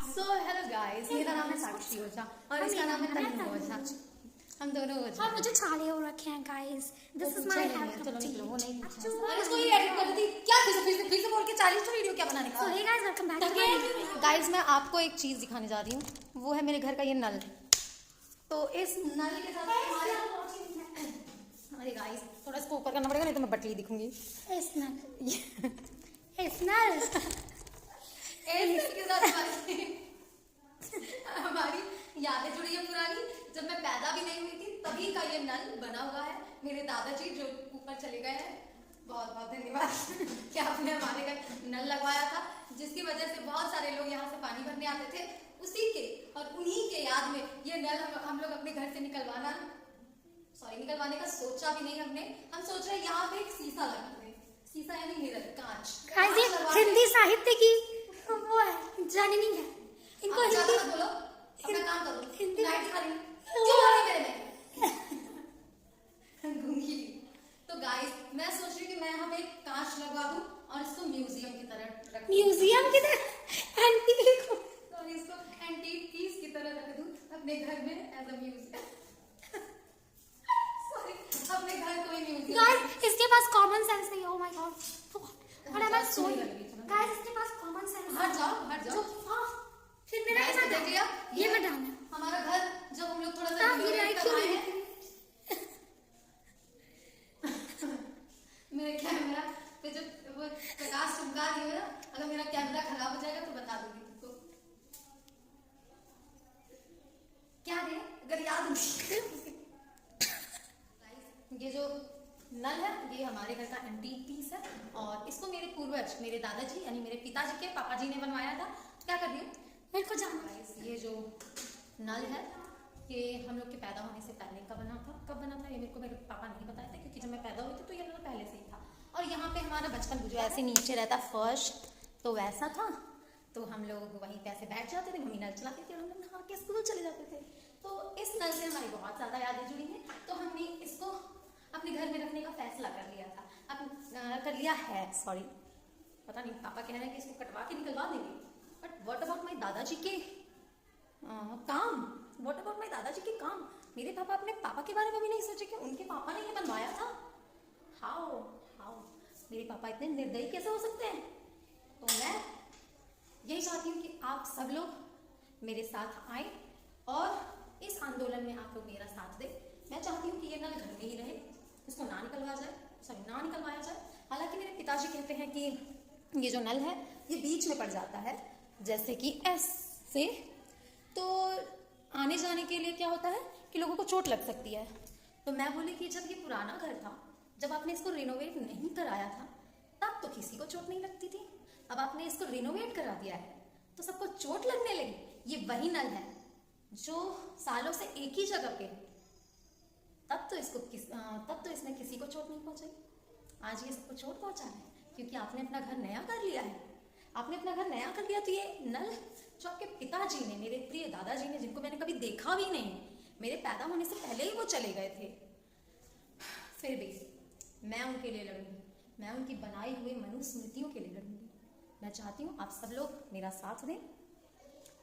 So hello guys, मेरा नाम है साक्षी ओझा और इसका नाम है तन्वी ओझा। हम दोनों ओझा। और मुझे छाले हो रखे हैं guys. This is my health. चलो निकलो, वो नहीं पूछा। इसको ये एडिट कर दी क्या? फिर से बोल के 40 वीडियो क्या बनाने का? So hey guys, welcome back to my video. Guys, मैं आपको एक चीज दिखाने जा रही हूँ, वो है मेरे घर का ये नल। तो इस नल के साथ अरे गाइस, थोड़ा इसको ऊपर करना पड़ेगा, नहीं तो मैं बटली दिखूंगी। इस नल इसके साथ हमारी यादें जुड़ी है पुरानी। जब मैं पैदा भी नहीं हुई थी तभी का ये नल बना हुआ है। मेरे दादाजी जो ऊपर चले गए हैं, बहुत बहुत धन्यवाद कि आपने हमारे घर नल लगवाया था, जिसकी वजह से बहुत सारे लोग यहाँ से पानी भरने आते थे। उसी के और उन्हीं के याद में ये नल हम लोग अपने घर से निकलवाने का सोचा भी नहीं हमने। हम सोच रहे हैं यहाँ पे एक शीशा लगा दें। शीशा यानी मिरर, कांच। गाइस, ये हिंदी साहित्य की वो है, जननी है। इनको हिंदी बोलो, अपना काम करो। हिंदी लाइट खा रही क्यों आ रही मेरे में गूंगी। तो गाइस, मैं सोच रही हूँ कि मैं यहाँ पे एक कांच लगवा दूँ और इसको म्यूजियम की तरह रख, म्यूजियम की तरह एंटीक और इसको एंटीक पीस की तरह रख दूँ अपने घर में एज अ म्यूजियम। सॉरी, अपने घर को ही म्यूजियम। गाइस, इसके पास कॉमन सेंस नहीं है। Oh my God, what am I sowing? Guys, इसके पास कॉमन सेंस है। हट जाओ। हां, फिर मेरा कैसा देख लिया? ये मैं डालना हमारा घर जब हम लोग थोड़ा सा ये लाइट क्यों नहीं है? मेरे कैमरा पे जो वो प्रकाश चमका रही है ना, अगर मेरा कैमरा खराब हो जाएगा तो बता दूंगी तुमको। क्या रे, अगर याद नहीं। ये जो नल है ये हमारे घर का एंटीक पीस है और इसको मेरे पूर्वज, मेरे दादाजी यानी मेरे पिताजी के पापा जी ने बनवाया था। क्या कर दिया मेरे को जानना है। ये जो नल है ये हम लोग के पैदा होने से पहले का बना था। कब बना था ये मेरे को मेरे पापा नहीं बताए थे, क्योंकि जब मैं पैदा हुई थी तो ये नल पहले से ही था। और यहाँ पे हमारा बचपन जो ऐसे नीचे रहता फर्श, तो वैसा था। तो हम लोग वहीं पे ऐसे बैठ जाते थे, मम्मी नल चलाती थी और हम लोग नहा के स्कूल चले जाते थे। तो इस नल से हमारी बहुत ज्यादा यादें जुड़ी हैं। तो हमने इसको अपने घर में रखने का फैसला कर लिया था, कर लिया है। सॉरी, पता नहीं, पापा कह रहे हैं कि इसको कटवा के निकलवा देंगे। बट व्हाट अबाउट माय दादाजी के काम? व्हाट अबाउट माय दादाजी के काम? मेरे पापा अपने पापा के बारे में भी नहीं सोचे कि उनके पापा ने ये बनवाया था। हाउ मेरे पापा इतने निर्दयी कैसे हो सकते हैं? तो मैं यही चाहती हूँ कि आप सब लोग मेरे साथ आए और इस आंदोलन में आप लोग मेरा साथ दें। मैं चाहती हूँ कि ये नल घर में ही रहे, इसको ना निकलवाया जाए। हालांकि मेरे पिताजी कहते हैं कि ये जो नल है ये बीच में पड़ जाता है, जैसे कि ऐसे, तो आने जाने के लिए क्या होता है कि लोगों को चोट लग सकती है। तो मैं बोली कि जब ये पुराना घर था, जब आपने इसको रिनोवेट नहीं कराया था, तब तो किसी को चोट नहीं लगती थी। अब आपने इसको रिनोवेट करा दिया है तो सबको चोट लगने लगी। ये वही नल है जो सालों से एक ही जगह पे, तब तो इसने किसी को चोट नहीं पहुंचाई। आज ये सबको चोट पहुंचा है क्योंकि आपने अपना घर नया कर लिया है। आपने अपना घर नया कर लिया तो ये नल जो आपके पिताजी ने, मेरे प्रिय दादाजी ने, जिनको मैंने कभी देखा भी नहीं, मेरे पैदा होने से पहले ही वो चले गए थे, फिर भी मैं उनके लिए लड़ूंगी। मैं उनकी बनाई हुई मनुस्मृतियों के लिए लड़ूंगी। मैं चाहती हूँ आप सब लोग मेरा साथ दें।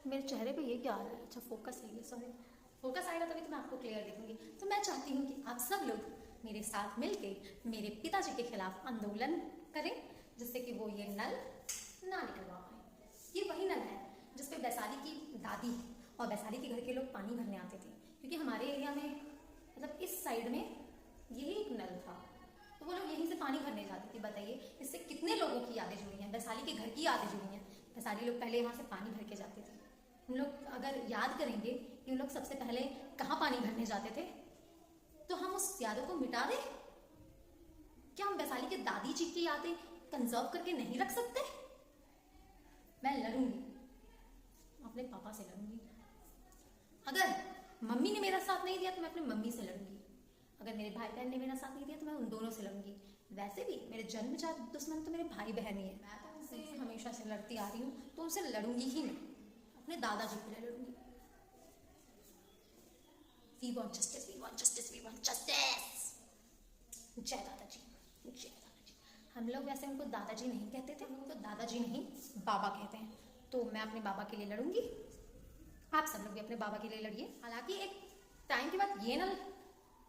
मेरे चेहरे पे ये क्या आ रहा है? अच्छा, फोकस है ये, सॉरी, फोकस आएगा तभी तो मैं आपको क्लियर दिखूंगी। तो मैं चाहती हूँ कि आप सब लोग मेरे साथ मिलके मेरे पिताजी के खिलाफ आंदोलन करें, जिससे कि वो ये नल ना निकलवा पाए। ये वही नल है जिस पे वैशाली की दादी और वैशाली के घर के लोग पानी भरने आते थे, क्योंकि हमारे एरिया में, मतलब इस साइड में यही एक नल था, तो वो लोग यहीं से पानी भरने जाते थे। बताइए, इससे कितने लोगों की यादें जुड़ी हैं, वैशाली के घर की यादें जुड़ी हैं। वैशाली लोग पहले यहाँ से पानी भर के जाते थे। हम लोग अगर याद करेंगे कि उन लोग सबसे पहले कहाँ पानी भरने जाते थे, तो हम उस यादों को मिटा दें? क्या हम वैशाली के दादी जी की यादें कंजर्व करके नहीं रख सकते? मैं लड़ूंगी, अपने पापा से लड़ूंगी। अगर मम्मी ने मेरा साथ नहीं दिया तो मैं अपनी मम्मी से लड़ूंगी। अगर मेरे भाई बहन ने मेरा साथ नहीं दिया तो मैं उन दोनों से लड़ूंगी। वैसे भी मेरे जन्मजात दुश्मन तो मेरे भाई बहन ही है। मैं तो उनसे हमेशा से लड़ती आ रही हूँ, तो उनसे लड़ूंगी ही मैं, अपने दादाजी के लिए लड़ूंगी। We want justice, we want justice, we want justice. जय दादाजी, जय दादाजी। हम लोग वैसे उनको दादाजी नहीं कहते थे, हम लोग तो दादाजी नहीं बाबा कहते हैं। तो मैं अपने बाबा के लिए लड़ूंगी, आप सब लोग भी अपने बाबा के लिए लड़िए। हालांकि एक टाइम के बाद ये नल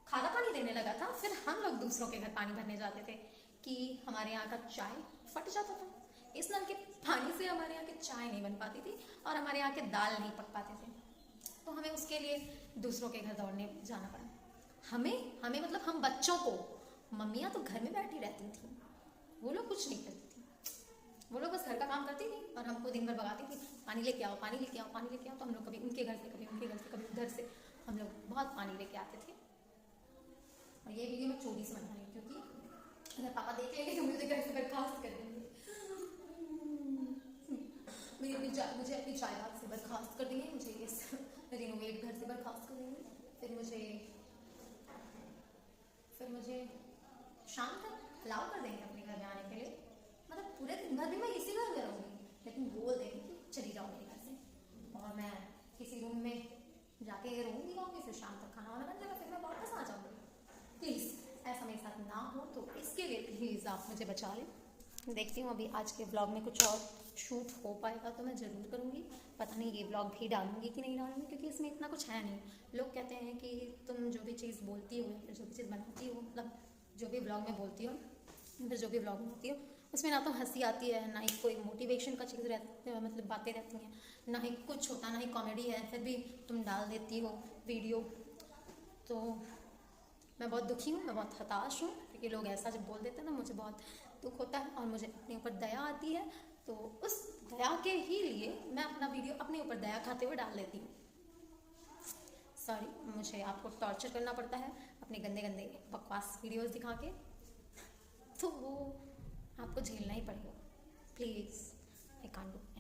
खारा पानी देने लगा था, फिर हम लोग दूसरों के घर पानी भरने जाते थे कि हमारे यहाँ का चाय फट जाता था। इस नल के पानी से हमारे यहाँ की चाय नहीं बन पाती थी और हमारे यहाँ के दाल नहीं पक पाते थे, तो हमें उसके लिए दूसरों के घर दौड़ने जाना पड़ा। हमें मतलब हम बच्चों को, मम्मियाँ तो घर में बैठी रहती थी, वो लोग कुछ नहीं करती थी, वो लोग बस घर का काम करती थी और हमको दिन भर भगाती थी, पानी लेके आओ, पानी लेके आओ, पानी लेके आओ। तो हम लोग कभी उनके घर से, कभी उनके घर से, कभी उधर से हम लोग बहुत पानी लेके आते थे। और ये वीडियो मैं चोरी से बना रही हूँ क्योंकि अगर पापा देख लेंगे तो मुझे घर से बर्खास्त कर देंगे। मुझे अपनी जायदाद से बर्खास्त कर देंगे, मुझे इस रिनोवेट घर से बर्खास्त कर देंगे, फिर मुझे शाम तक अलाउ कर देंगे अपने घर में आने के लिए। मतलब पूरे दिन भर भी मैं इसी घर में रहूँगी, लेकिन बोल देंगे कि चली जाओ मेरे घर से, और मैं किसी रूम में जाके रहूँगी, फिर शाम तक खाना वाना बन जाएगा, फिर मैं वापस आ जाऊँगी। प्लीज़ ऐसा मेरे साथ ना हो, तो इसके लिए प्लीज़ आप मुझे बचा लें। देखती हूँ अभी आज के ब्लॉग में कुछ और शूट हो पाएगा तो मैं ज़रूर करूँगी। पता नहीं ये ब्लॉग भी डालूंगी कि नहीं डालूंगी, क्योंकि इसमें इतना कुछ है नहीं। लोग कहते हैं कि तुम जो भी चीज़ बोलती हो या जो भी चीज़ बनाती हो, मतलब जो भी ब्लॉग में बोलती हो, फिर जो भी ब्लॉग बनाती हो, उसमें ना तो हंसी आती है, ना ही कोई मोटिवेशन का चीज़ रहती है, मतलब बातें रहती हैं, ना ही कुछ होता, ना ही कॉमेडी है, फिर भी तुम डाल देती हो वीडियो। तो मैं बहुत दुखी हूँ, मैं बहुत हताश हूँ, क्योंकि लोग ऐसा जब बोल देते हैं ना, मुझे बहुत दुख होता है और मुझे अपने ऊपर दया आती है। तो उस दया के ही लिए मैं अपना वीडियो अपने ऊपर दया खाते हुए डाल देती हूँ। सॉरी, मुझे आपको टॉर्चर करना पड़ता है अपने गंदे गंदे बकवास वीडियोस दिखा के, तो वो आपको झेलना ही पड़ेगा। Please, I can't do.